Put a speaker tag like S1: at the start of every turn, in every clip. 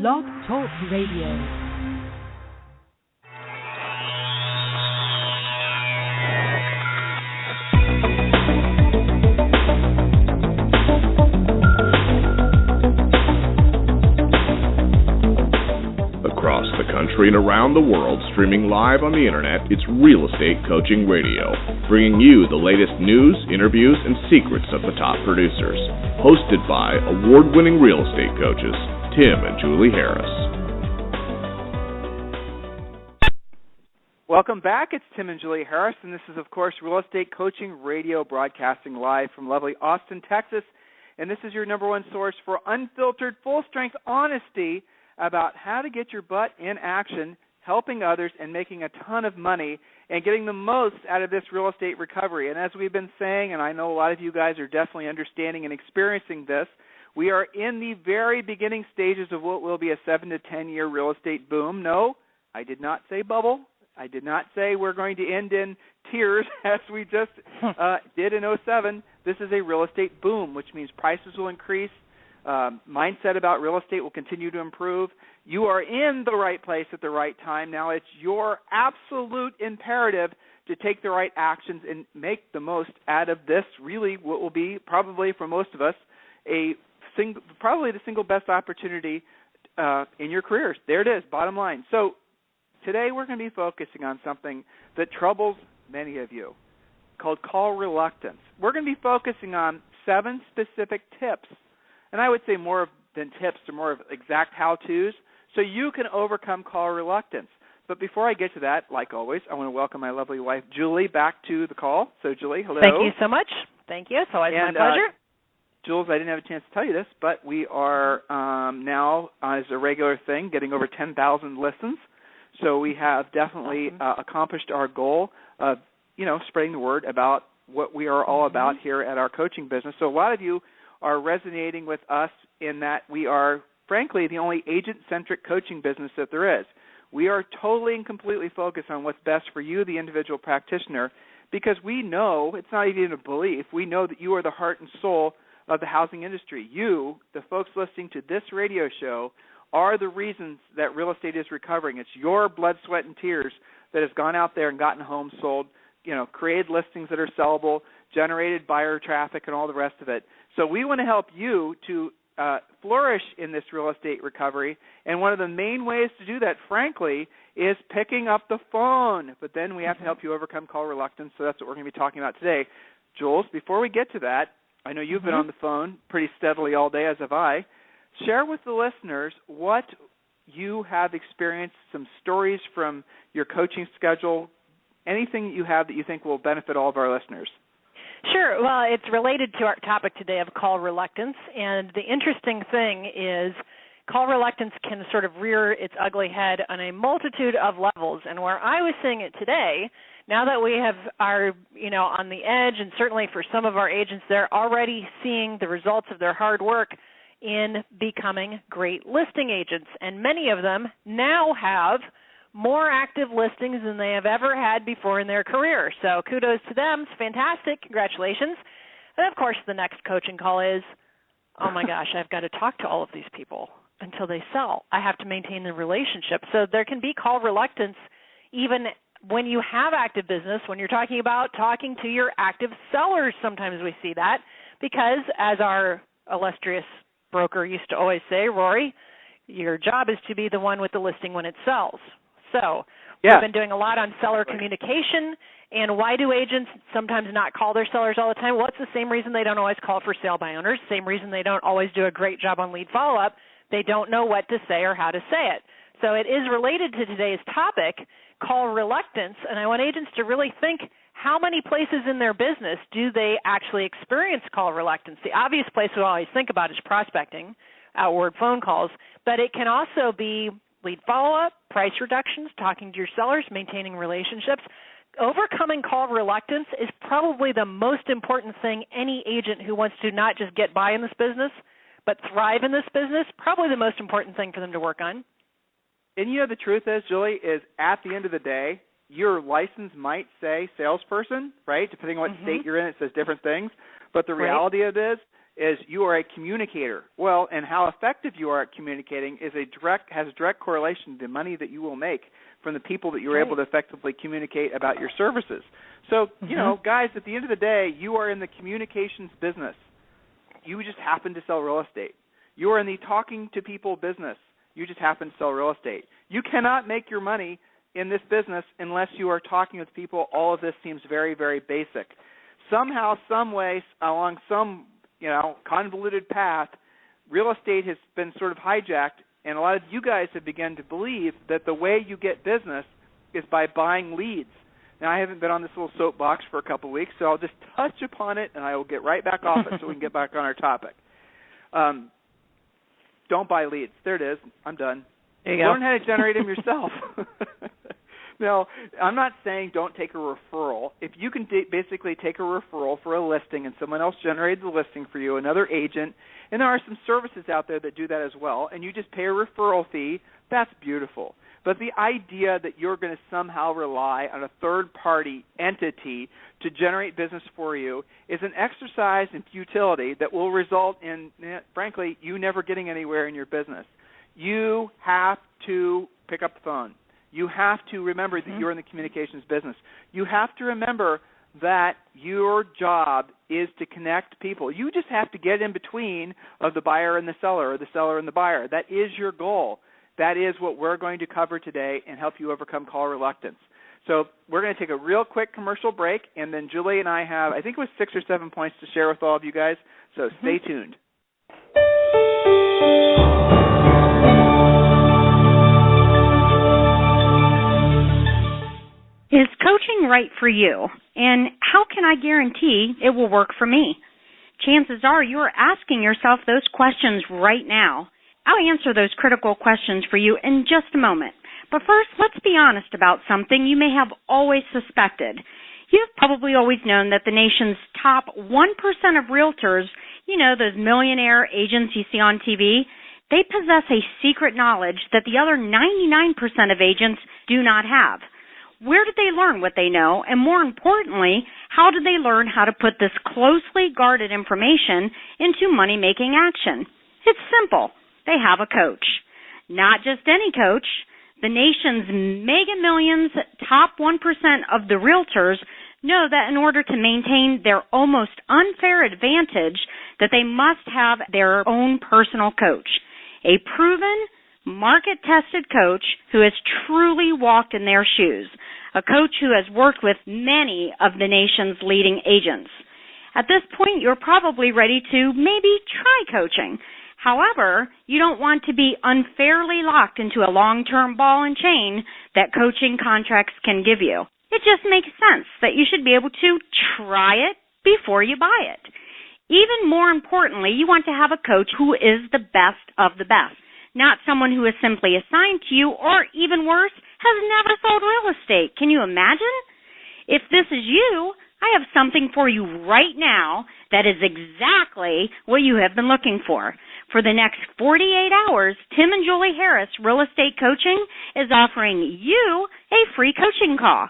S1: Blog Talk Radio.
S2: Across the country and around the world, streaming live on the internet, it's Real Estate Coaching Radio, bringing you the latest news, interviews, and secrets of the top producers. Hosted by award-winning real estate coaches, Tim and Julie Harris.
S3: Welcome back. It's Tim and Julie Harris, and this is, of course, Real Estate Coaching Radio, broadcasting live from lovely Austin, Texas. And this is your number one source for unfiltered, full-strength honesty about how to get your butt in action, helping others and making a ton of money and getting the most out of this real estate recovery. And as we've been saying, and I know a lot of you guys are definitely understanding and experiencing this, we are in the very beginning stages of what will be a 7 to 10 year real estate boom. No, I did not say bubble. I did not say we're going to end in tears as we just did in 2007. This is a real estate boom, which means prices will increase. Mindset about real estate will continue to improve. You are in the right place at the right time. Now it's your absolute imperative to take the right actions and make the most out of this, really what will be probably for most of us probably the single best opportunity in your careers. There it is, bottom line. So today we're going to be focusing on something that troubles many of you called call reluctance. We're going to be focusing on 7 specific tips. And I would say more than tips to more of exact how-tos, so you can overcome call reluctance. But before I get to that, like always, I want to welcome my lovely wife, Julie, back to the call. So, Julie, hello.
S4: Thank you so much. Thank you. It's always my pleasure.
S3: Jules, I didn't have a chance to tell you this, but we are now, as a regular thing, getting over 10,000 listens. So we have definitely accomplished our goal of, spreading the word about what we are all about here at our coaching business. So a lot of you are resonating with us in that we are, frankly, the only agent-centric coaching business that there is. We are totally and completely focused on what's best for you, the individual practitioner, because we know, it's not even a belief, we know that you are the heart and soul of the housing industry. You, the folks listening to this radio show, are the reasons that real estate is recovering. It's your blood, sweat, and tears that has gone out there and gotten homes sold, created listings that are sellable, generated buyer traffic, and all the rest of it. So we want to help you to flourish in this real estate recovery, and one of the main ways to do that, frankly, is picking up the phone. But then we have to help you overcome call reluctance, so that's what we're going to be talking about today. Jules, before we get to that, I know you've been on the phone pretty steadily all day, as have I. Share with the listeners what you have experienced, some stories from your coaching schedule, anything you have that you think will benefit all of our listeners.
S4: Sure. Well, it's related to our topic today of call reluctance, and the interesting thing is call reluctance can sort of rear its ugly head on a multitude of levels, and where I was seeing it today, now that we are on the edge, and certainly for some of our agents, they're already seeing the results of their hard work in becoming great listing agents, and many of them now have more active listings than they have ever had before in their career. So kudos to them. It's fantastic. Congratulations. And, of course, the next coaching call is, oh, my gosh, I've got to talk to all of these people until they sell. I have to maintain the relationship. So there can be call reluctance even when you have active business, when you're talking about talking to your active sellers. Sometimes we see that because, as our illustrious broker used to always say, Rory, your job is to be the one with the listing when it sells. So we've been doing a lot on seller communication, and why do agents sometimes not call their sellers all the time? Well, it's the same reason they don't always call for sale by owners, same reason they don't always do a great job on lead follow-up. They don't know what to say or how to say it. So it is related to today's topic, call reluctance, and I want agents to really think how many places in their business do they actually experience call reluctance. The obvious place we always think about is prospecting, outward phone calls, but it can also be lead follow-up, price reductions, talking to your sellers, maintaining relationships. Overcoming call reluctance is probably the most important thing any agent who wants to not just get by in this business, but thrive in this business, probably the most important thing for them to work on.
S3: And the truth is, Julie, is at the end of the day, your license might say salesperson, right? Depending on what state you're in, it says different things. But the reality of it is, is you are a communicator. Well, and how effective you are at communicating has a direct correlation to the money that you will make from the people that you're able to effectively communicate about your services. So, you know, guys, at the end of the day, you are in the communications business. You just happen to sell real estate. You are in the talking to people business. You just happen to sell real estate. You cannot make your money in this business unless you are talking with people. All of this seems very, very basic. Somehow, some way, along some, you know, convoluted path, real estate has been sort of hijacked, and a lot of you guys have begun to believe that the way you get business is by buying leads. Now, I haven't been on this little soapbox for a couple of weeks, so I'll just touch upon it, and I will get right back off it so we can get back on our topic. Don't buy leads. There it is. I'm done.
S4: There you
S3: Learn
S4: go.
S3: how to generate them yourself. No, I'm not saying don't take a referral. If you can basically take a referral for a listing and someone else generated the listing for you, another agent, and there are some services out there that do that as well, and you just pay a referral fee, that's beautiful. But the idea that you're going to somehow rely on a third-party entity to generate business for you is an exercise in futility that will result in, frankly, you never getting anywhere in your business. You have to pick up the phone. You have to remember that you're in the communications business. You have to remember that your job is to connect people. You just have to get in between of the buyer and the seller, or the seller and the buyer. That is your goal. That is what we're going to cover today and help you overcome call reluctance. So we're going to take a real quick commercial break, and then Julie and I have, I think it was 6 or 7 points to share with all of you guys, so stay tuned.
S5: Is coaching right for you? And how can I guarantee it will work for me? Chances are you are asking yourself those questions right now. I'll answer those critical questions for you in just a moment. But first, let's be honest about something you may have always suspected. You've probably always known that the nation's top 1% of realtors, you know, those millionaire agents you see on TV, they possess a secret knowledge that the other 99% of agents do not have. Where did they learn what they know? And more importantly, how did they learn how to put this closely guarded information into money-making action? It's simple. They have a coach. Not just any coach. The nation's mega millions, top 1% of the realtors know that in order to maintain their almost unfair advantage, that they must have their own personal coach. A proven, market-tested coach who has truly walked in their shoes. A coach who has worked with many of the nation's leading agents. At this point, you're probably ready to maybe try coaching. However, you don't want to be unfairly locked into a long-term ball and chain that coaching contracts can give you. It just makes sense that you should be able to try it before you buy it. Even more importantly, you want to have a coach who is the best of the best, not someone who is simply assigned to you or, even worse, has never sold real estate. Can you imagine? If this is you, I have something for you right now that is exactly what you have been looking for. For the next 48 hours, Tim and Julie Harris Real Estate Coaching is offering you a free coaching call.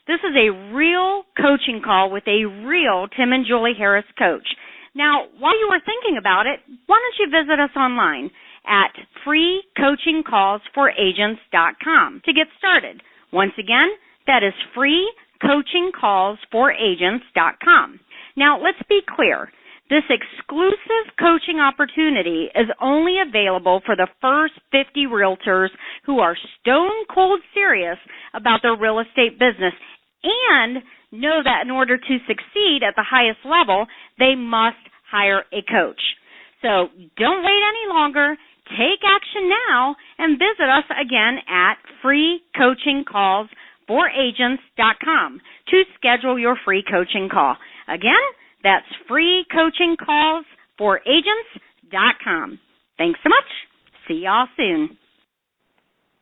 S5: This is a real coaching call with a real Tim and Julie Harris coach. Now, while you are thinking about it, why don't you visit us online at freecoachingcallsforagents.com to get started. Once again, that is freecoachingcallsforagents.com. Now, let's be clear. This exclusive coaching opportunity is only available for the first 50 realtors who are stone cold serious about their real estate business and know that in order to succeed at the highest level, they must hire a coach. So don't wait any longer. Take action now and visit us again at freecoachingcallsforagents.com to schedule your free coaching call. Again, that's freecoachingcallsforagents.com. Thanks so much. See y'all soon.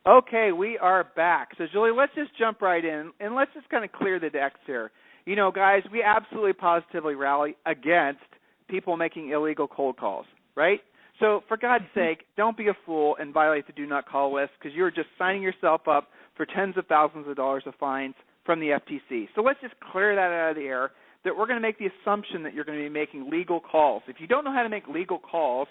S3: Okay, we are back. So, Julie, let's just jump right in, and let's just kind of clear the decks here. You know, guys, we absolutely positively rally against people making illegal cold calls, right? So, for God's sake, don't be a fool and violate the do not call list, because you're just signing yourself up for tens of thousands of dollars of fines from the FTC. So let's just clear that out of the air. that we're going to make the assumption that you're going to be making legal calls. If you don't know how to make legal calls,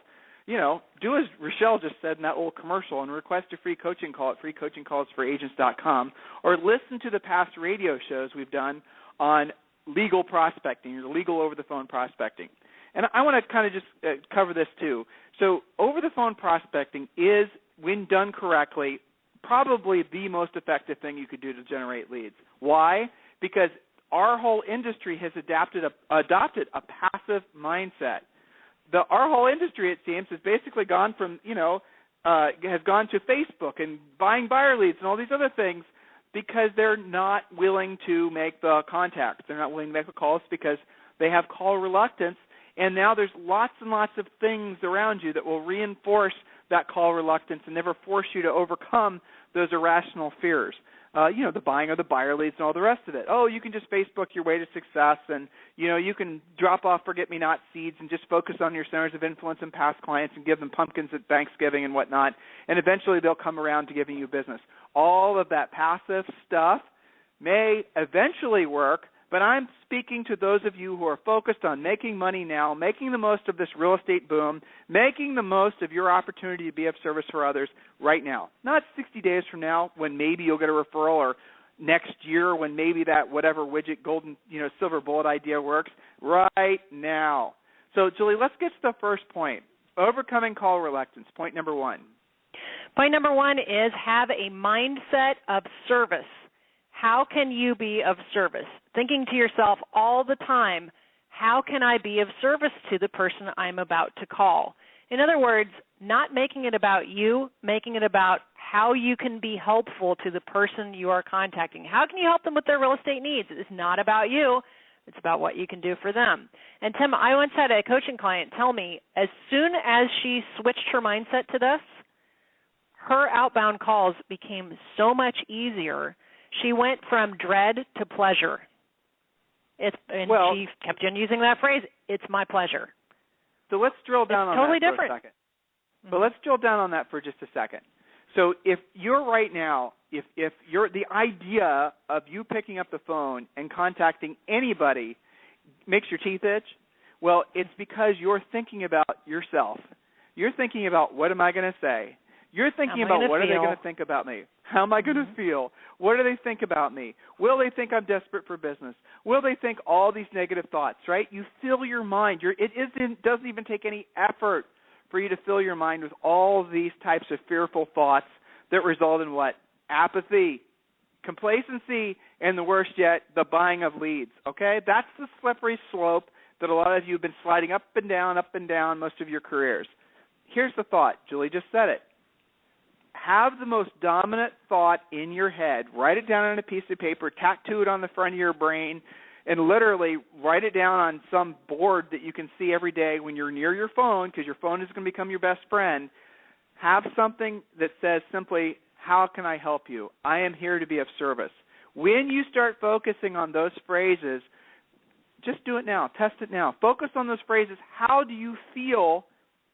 S3: do as Rochelle just said in that little commercial and request a free coaching call at freecoachingcallsforagents.com, or listen to the past radio shows we've done on legal prospecting or legal over-the-phone prospecting. And I want to kind of just cover this too. So over-the-phone prospecting is, when done correctly, probably the most effective thing you could do to generate leads. Why? Because our whole industry has adopted a passive mindset. Our whole industry, it seems, has basically gone from, has gone to Facebook and buying buyer leads and all these other things because they're not willing to make the contacts. They're not willing to make the calls because they have call reluctance. And now there's lots and lots of things around you that will reinforce that call reluctance and never force you to overcome those irrational fears. The buying of the buyer leads and all the rest of it. Oh, you can just Facebook your way to success, and, you can drop off forget-me-not seeds and just focus on your centers of influence and past clients and give them pumpkins at Thanksgiving and whatnot, and eventually they'll come around to giving you business. All of that passive stuff may eventually work, but I'm speaking to those of you who are focused on making money now, making the most of this real estate boom, making the most of your opportunity to be of service for others right now. Not 60 days from now when maybe you'll get a referral, or next year when maybe that whatever widget, golden, silver bullet idea works. Right now. So, Julie, let's get to the first point, overcoming call reluctance, point number one.
S4: Point number one is have a mindset of service. How can you be of service? Thinking to yourself all the time, how can I be of service to the person I'm about to call? In other words, not making it about you, making it about how you can be helpful to the person you are contacting. How can you help them with their real estate needs? It's not about you. It's about what you can do for them. And, Tim, I once had a coaching client tell me as soon as she switched her mindset to this, her outbound calls became so much easier. She went from dread to pleasure. She kept on using that phrase, it's my pleasure.
S3: So let's drill down on
S4: totally
S3: that
S4: different.
S3: for a second. But let's drill down on that for just a second. So if you're right now, if you're the idea of you picking up the phone and contacting anybody makes your teeth itch, well, it's because you're thinking about yourself. You're thinking about, what am I going to say? You're thinking about, what are they going to think about me? How am I going to feel? What do they think about me? Will they think I'm desperate for business? Will they think all these negative thoughts, right? You fill your mind. It doesn't even take any effort for you to fill your mind with all these types of fearful thoughts that result in what? Apathy, complacency, and the worst yet, the buying of leads, okay? That's the slippery slope that a lot of you have been sliding up and down most of your careers. Here's the thought. Julie just said it. Have the most dominant thought in your head. Write it down on a piece of paper, tattoo it on the front of your brain, and literally write it down on some board that you can see every day when you're near your phone, because your phone is going to become your best friend. Have something that says simply, how can I help you? I am here to be of service. When you start focusing on those phrases, just do it now. Test it now. Focus on those phrases. How do you feel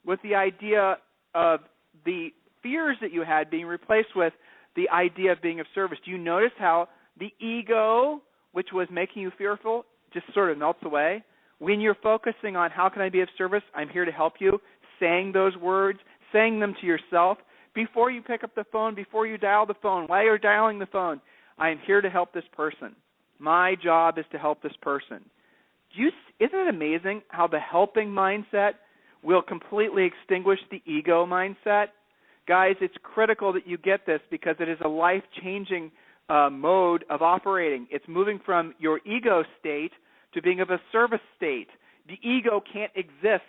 S3: with the idea of the fears that you had being replaced with the idea of being of service? Do you notice how the ego, which was making you fearful, just sort of melts away? When you're focusing on how can I be of service, I'm here to help you, saying those words, saying them to yourself, before you pick up the phone, before you dial the phone, while you're dialing the phone, I am here to help this person. My job is to help this person. Isn't it amazing how the helping mindset will completely extinguish the ego mindset? Guys, it's critical that you get this because it is a life-changing mode of operating. It's moving from your ego state to being of a service state. The ego can't exist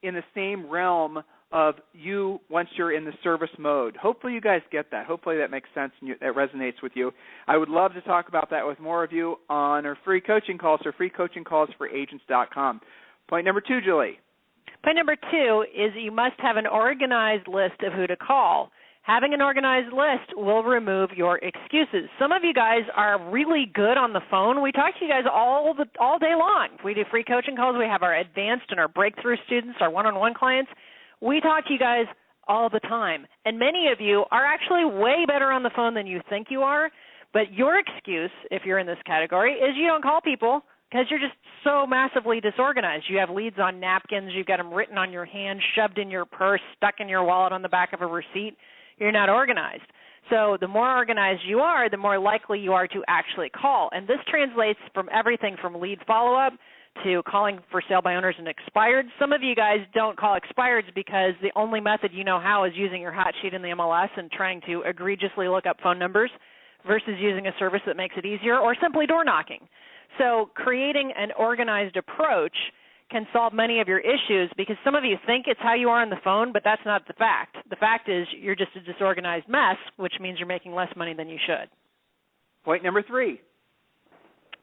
S3: in the same realm of you once you're in the service mode. Hopefully you guys get that. Hopefully that makes sense and that resonates with you. I would love to talk about that with more of you on our free coaching calls or freecoachingcallsforagents.com. Point number 2, Julie.
S4: Point number 2 is you must have an organized list of who to call. Having an organized list will remove your excuses. Some of you guys are really good on the phone. We talk to you guys all day long. We do free coaching calls. We have our advanced and our breakthrough students, our one-on-one clients. We talk to you guys all the time. And many of you are actually way better on the phone than you think you are. But your excuse, if you're in this category, is you don't call people because you're just so massively disorganized. You have leads on napkins. You've got them written on your hand, shoved in your purse, stuck in your wallet on the back of a receipt. You're not organized. So the more organized you are, the more likely you are to actually call. And this translates from everything from lead follow-up to calling for sale by owners and expireds. Some of you guys don't call expireds because the only method you know how is using your hot sheet in the MLS and trying to egregiously look up phone numbers versus using a service that makes it easier, or simply door knocking. So creating an organized approach can solve many of your issues, because some of you think it's how you are on the phone, but that's not the fact. The fact is you're just a disorganized mess, which means you're making less money than you should.
S3: Point number 3.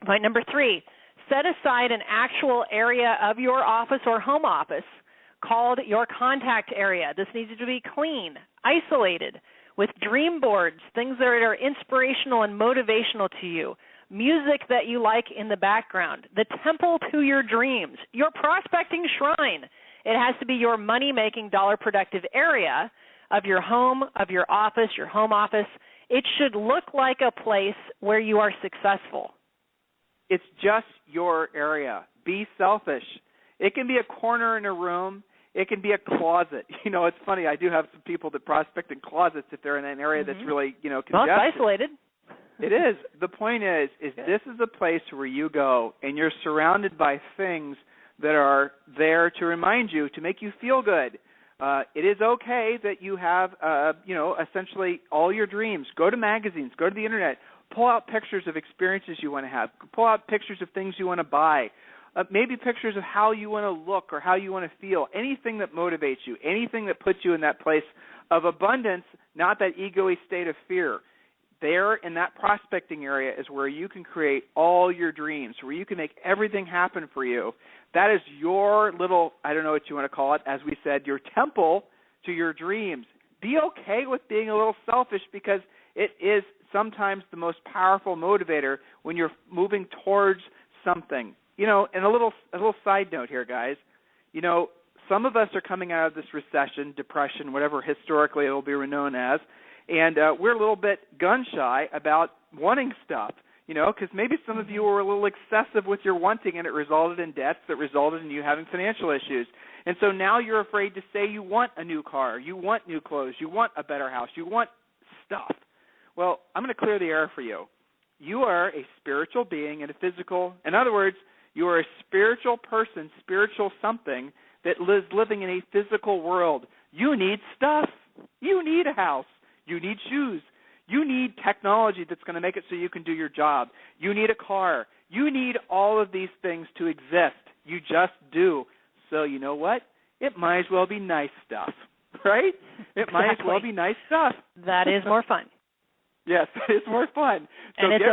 S4: Point number 3, set aside an actual area of your office or home office called your contact area. This needs to be clean, isolated, with dream boards, things that are inspirational and motivational to you, music that you like in the background, the temple to your dreams, your prospecting shrine. It has to be your money-making, dollar-productive area of your home, of your office, your home office. It should look like a place where you are successful.
S3: It's just your area. Be selfish. It can be a corner in a room. It can be a closet. You know, it's funny. I do have some people that prospect in closets if they're in an area that's really, congested.
S4: Well, it's isolated.
S3: It is. The point is this is a place where you go and you're surrounded by things that are there to remind you, to make you feel good. It is okay that you have, essentially all your dreams. Go to magazines. Go to the Internet. Pull out pictures of experiences you want to have. Pull out pictures of things you want to buy. Maybe pictures of how you want to look or how you want to feel. Anything that motivates you. Anything that puts you in that place of abundance, not that ego-y state of fear. There in that prospecting area is where you can create all your dreams, where you can make everything happen for you. That is your little, I don't know what you want to call it, as we said, your temple to your dreams. Be okay with being a little selfish, because it is sometimes the most powerful motivator when you're moving towards something. And a little side note here, guys. Some of us are coming out of this recession, depression, whatever historically it will be known as, and we're a little bit gun-shy about wanting stuff, because maybe some of you were a little excessive with your wanting, and it resulted in debts that resulted in you having financial issues. And so now you're afraid to say you want a new car, you want new clothes, you want a better house, you want stuff. Well, I'm going to clear the air for you. You are a spiritual being and a physical. In other words, you are a spiritual person, spiritual something that is living in a physical world. You need stuff. You need a house. You need shoes. You need technology that's going to make it so you can do your job. You need a car. You need all of these things to exist. You just do. So you know what? It might as well be nice stuff, right? It might as well be nice stuff.
S4: That is more fun.
S3: Yes, it's more fun. So
S4: and it's
S3: get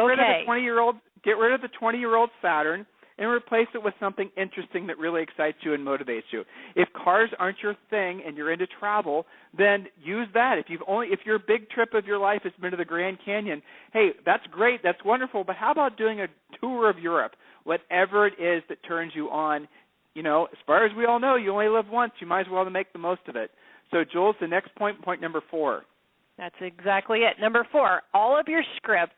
S3: rid of the 20-year-old Saturn and replace it with something interesting that really excites you and motivates you. If cars aren't your thing and you're into travel, then use that. If your big trip of your life has been to the Grand Canyon, hey, that's great, that's wonderful, but how about doing a tour of Europe? Whatever it is that turns you on, as far as we all know, you only live once. You might as well make the most of it. So, Jules, the next point number 4.
S4: That's exactly it. Number 4, all of your scripts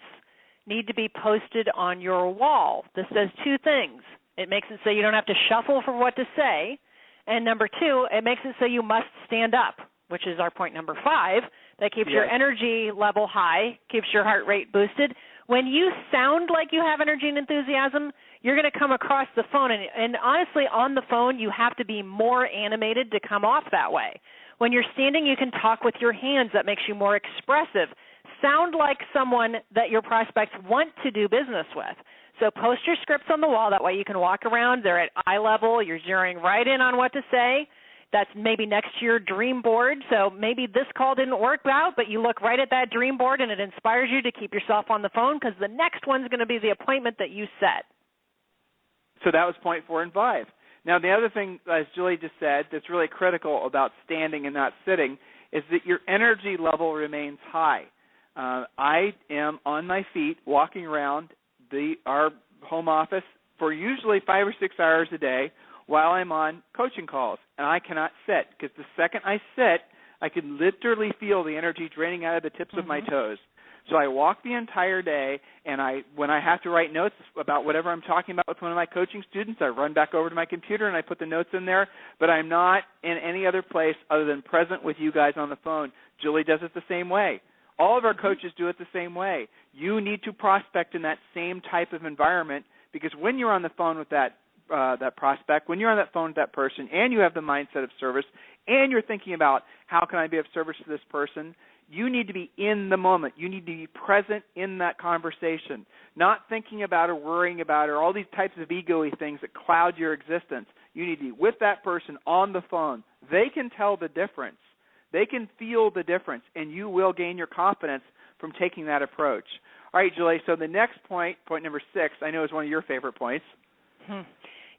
S4: need to be posted on your wall. This does 2 things. It makes it so you don't have to shuffle for what to say. And number 2, it makes it so you must stand up, which is our point number 5. That keeps your energy level high, keeps your heart rate boosted. When you sound like you have energy and enthusiasm, you're going to come across the phone. And honestly, on the phone, you have to be more animated to come off that way. When you're standing, you can talk with your hands. That makes you more expressive. Sound like someone that your prospects want to do business with. So post your scripts on the wall. That way you can walk around. They're at eye level. You're zeroing right in on what to say. That's maybe next to your dream board. So maybe this call didn't work out, but you look right at that dream board and it inspires you to keep yourself on the phone, because the next one's going to be the appointment that you set.
S3: So that was point 4 and 5. Now, the other thing, as Julie just said, that's really critical about standing and not sitting is that your energy level remains high. I am on my feet walking around our home office for usually 5 or 6 hours a day while I'm on coaching calls, and I cannot sit, because the second I sit, I can literally feel the energy draining out of the tips of my toes. So I walk the entire day, and when I have to write notes about whatever I'm talking about with one of my coaching students, I run back over to my computer and I put the notes in there, but I'm not in any other place other than present with you guys on the phone. Julie does it the same way. All of our coaches do it the same way. You need to prospect in that same type of environment, because when you're on the phone with that prospect, when you're on that phone with that person, and you have the mindset of service, and you're thinking about how can I be of service to this person, you need to be in the moment. You need to be present in that conversation, not thinking about or worrying about or all these types of ego-y things that cloud your existence. You need to be with that person on the phone. They can tell the difference. They can feel the difference, and you will gain your confidence from taking that approach. All right, Julie, so the next point number 6, I know is one of your favorite points.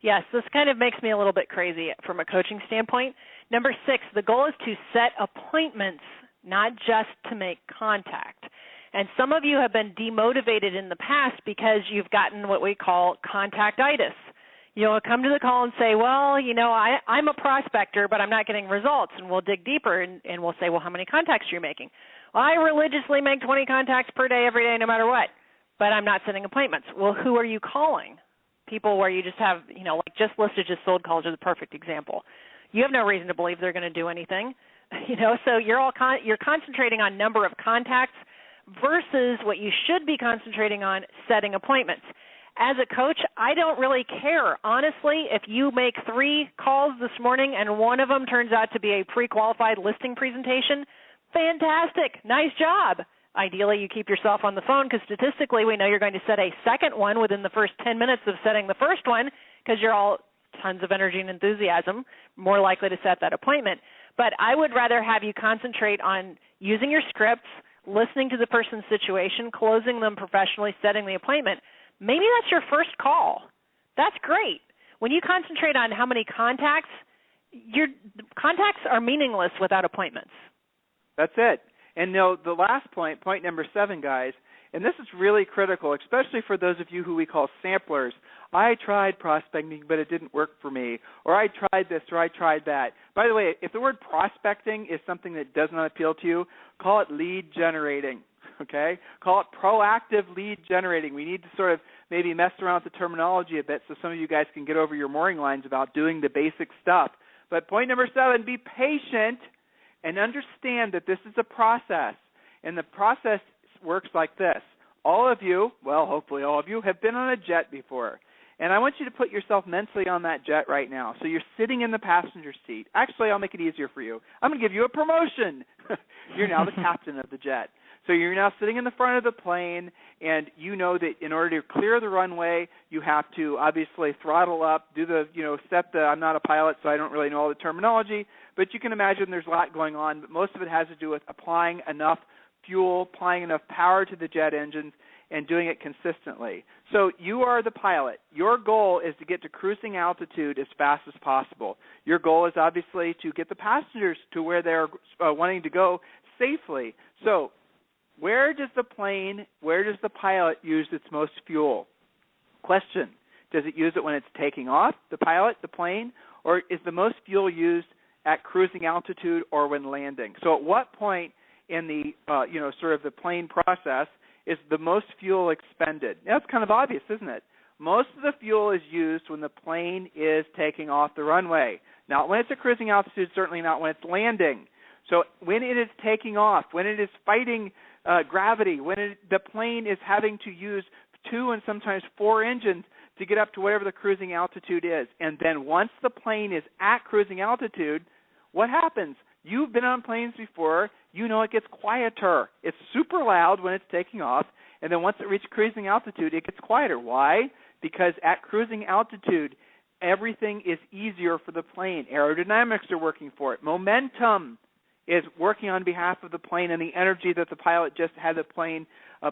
S4: Yes, this kind of makes me a little bit crazy from a coaching standpoint. Number 6, the goal is to set appointments, not just to make contact. And some of you have been demotivated in the past because you've gotten what we call contactitis. You'll come to the call and say, well, I'm a prospector, but I'm not getting results. And we'll dig deeper and we'll say, well, how many contacts are you making? Well, I religiously make 20 contacts per day, every day, no matter what, but I'm not setting appointments. Well, who are you calling? People where you just have, like just listed, just sold calls are the perfect example. You have no reason to believe they're going to do anything, so you're concentrating on number of contacts versus what you should be concentrating on, setting appointments. As a coach, I don't really care. Honestly, if you make 3 calls this morning and one of them turns out to be a pre-qualified listing presentation, fantastic. Nice job. Ideally, you keep yourself on the phone because statistically we know you're going to set a second one within the first 10 minutes of setting the first one because you're all tons of energy and enthusiasm, more likely to set that appointment. But I would rather have you concentrate on using your scripts, listening to the person's situation, closing them professionally, setting the appointment. Maybe that's your first call. That's great. When you concentrate on how many contacts, your contacts are meaningless without appointments.
S3: That's it. And the last point number 7, guys, and this is really critical, especially for those of you who we call samplers. I tried prospecting, but it didn't work for me, or I tried this, or I tried that. By the way, if the word prospecting is something that does not appeal to you, call it lead generating, okay? Call it proactive lead generating. We need to sort of maybe mess around with the terminology a bit so some of you guys can get over your mooring lines about doing the basic stuff. But point number 7, be patient and understand that this is a process, and the process works like this. All of you, well, hopefully all of you, have been on a jet before, and I want you to put yourself mentally on that jet right now. So you're sitting in the passenger seat. Actually, I'll make it easier for you. I'm going to give you a promotion. You're now the captain of the jet. So you're now sitting in the front of the plane, and you know that in order to clear the runway, you have to obviously throttle up, do the, I'm not a pilot, so I don't really know all the terminology, but you can imagine there's a lot going on, but most of it has to do with applying enough fuel, applying enough power to the jet engines, and doing it consistently. So you are the pilot. Your goal is to get to cruising altitude as fast as possible. Your goal is obviously to get the passengers to where they're wanting to go safely. So where does the pilot use its most fuel? Question, does it use it when it's taking off, the pilot, the plane, or is the most fuel used at cruising altitude or when landing? So at what point in the, sort of the plane process is the most fuel expended? That's kind of obvious, isn't it? Most of the fuel is used when the plane is taking off the runway. Not when it's at cruising altitude, certainly not when it's landing. So when it is taking off, when it is fighting gravity, when the plane is having to use 2 and sometimes 4 engines to get up to whatever the cruising altitude is. And then once the plane is at cruising altitude, what happens? You've been on planes before. You know it gets quieter. It's super loud when it's taking off, and then once it reaches cruising altitude, it gets quieter. Why? Because at cruising altitude, everything is easier for the plane. Aerodynamics are working for it. Momentum is working on behalf of the plane and the energy that the pilot just had the plane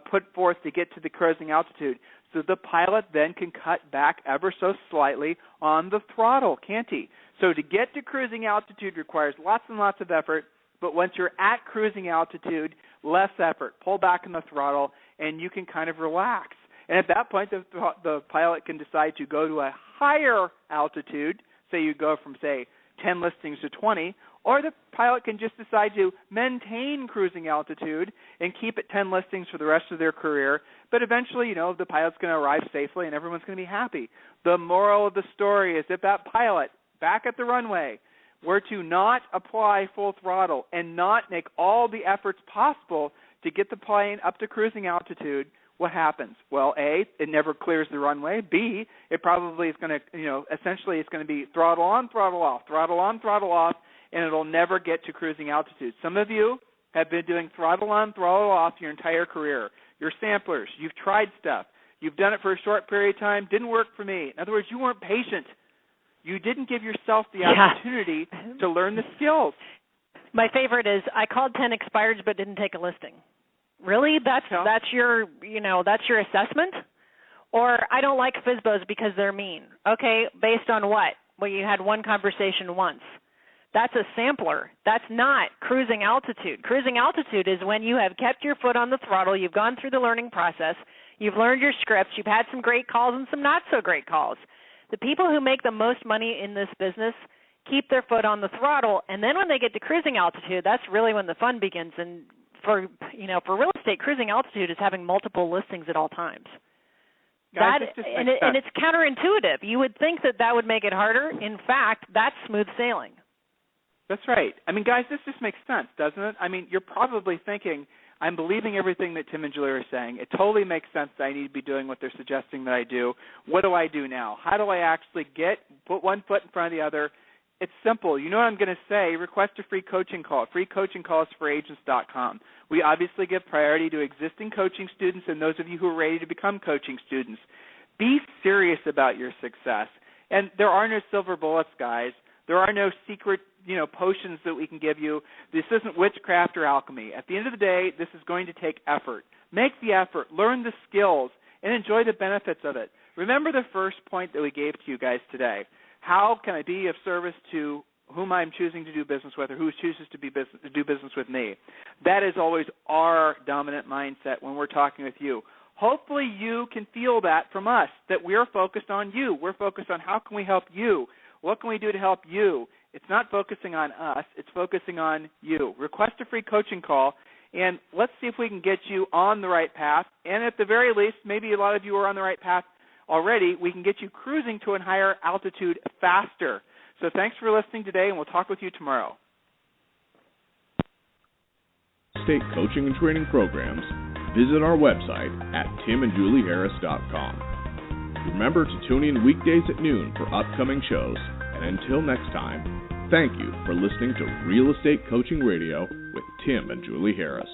S3: put forth to get to the cruising altitude. So the pilot then can cut back ever so slightly on the throttle, can't he? So to get to cruising altitude requires lots and lots of effort, but once you're at cruising altitude, less effort. Pull back on the throttle, and you can kind of relax. And at that point, the pilot can decide to go to a higher altitude. Say you go from, say, 10 listings to 20, Or the pilot can just decide to maintain cruising altitude and keep at 10 listings for the rest of their career, but eventually, the pilot's going to arrive safely and everyone's going to be happy. The moral of the story is if that pilot, back at the runway, were to not apply full throttle and not make all the efforts possible to get the plane up to cruising altitude, what happens? Well, A, it never clears the runway. B, it probably is going to, essentially it's going to be throttle on, throttle off, throttle on, throttle off, and it'll never get to cruising altitude. Some of you have been doing throttle on, throttle off your entire career. You're samplers. You've tried stuff. You've done it for a short period of time. Didn't work for me. In other words, you weren't patient. You didn't give yourself the opportunity to learn the skills.
S4: My favorite is I called 10 expireds but didn't take a listing. Really? That's your assessment? Or I don't like FSBOs because they're mean. Okay, based on what? Well, you had one conversation once. That's a sampler. That's not cruising altitude. Cruising altitude is when you have kept your foot on the throttle, you've gone through the learning process, you've learned your scripts, you've had some great calls and some not so great calls. The people who make the most money in this business keep their foot on the throttle, and then when they get to cruising altitude, that's really when the fun begins. And for real estate, cruising altitude is having multiple listings at all times.
S3: Guys,
S4: and it's counterintuitive. You would think that would make it harder. In fact, that's smooth sailing.
S3: That's right. I mean, guys, this just makes sense, doesn't it? I mean, you're probably thinking, I'm believing everything that Tim and Julie are saying. It totally makes sense that I need to be doing what they're suggesting that I do. What do I do now? How do I actually put one foot in front of the other? It's simple. You know what I'm going to say? Request a free coaching call. Free coaching calls for agents.com. We obviously give priority to existing coaching students and those of you who are ready to become coaching students. Be serious about your success. And there are no silver bullets, guys. There are no secret, potions that we can give you. This isn't witchcraft or alchemy. At the end of the day, this is going to take effort. Make the effort, learn the skills, and enjoy the benefits of it. Remember the first point that we gave to you guys today. How can I be of service to whom I'm choosing to do business with or who chooses to do business with me? That is always our dominant mindset when we're talking with you. Hopefully you can feel that from us, that we're focused on you. We're focused on how can we help you. What can we do to help you? It's not focusing on us. It's focusing on you. Request a free coaching call, and let's see if we can get you on the right path. And at the very least, maybe a lot of you are on the right path already. We can get you cruising to a higher altitude faster. So thanks for listening today, and we'll talk with you tomorrow.
S2: State coaching and training programs. Visit our website at timandjulieharris.com. Remember to tune in weekdays at noon for upcoming shows. And until next time, thank you for listening to Real Estate Coaching Radio with Tim and Julie Harris.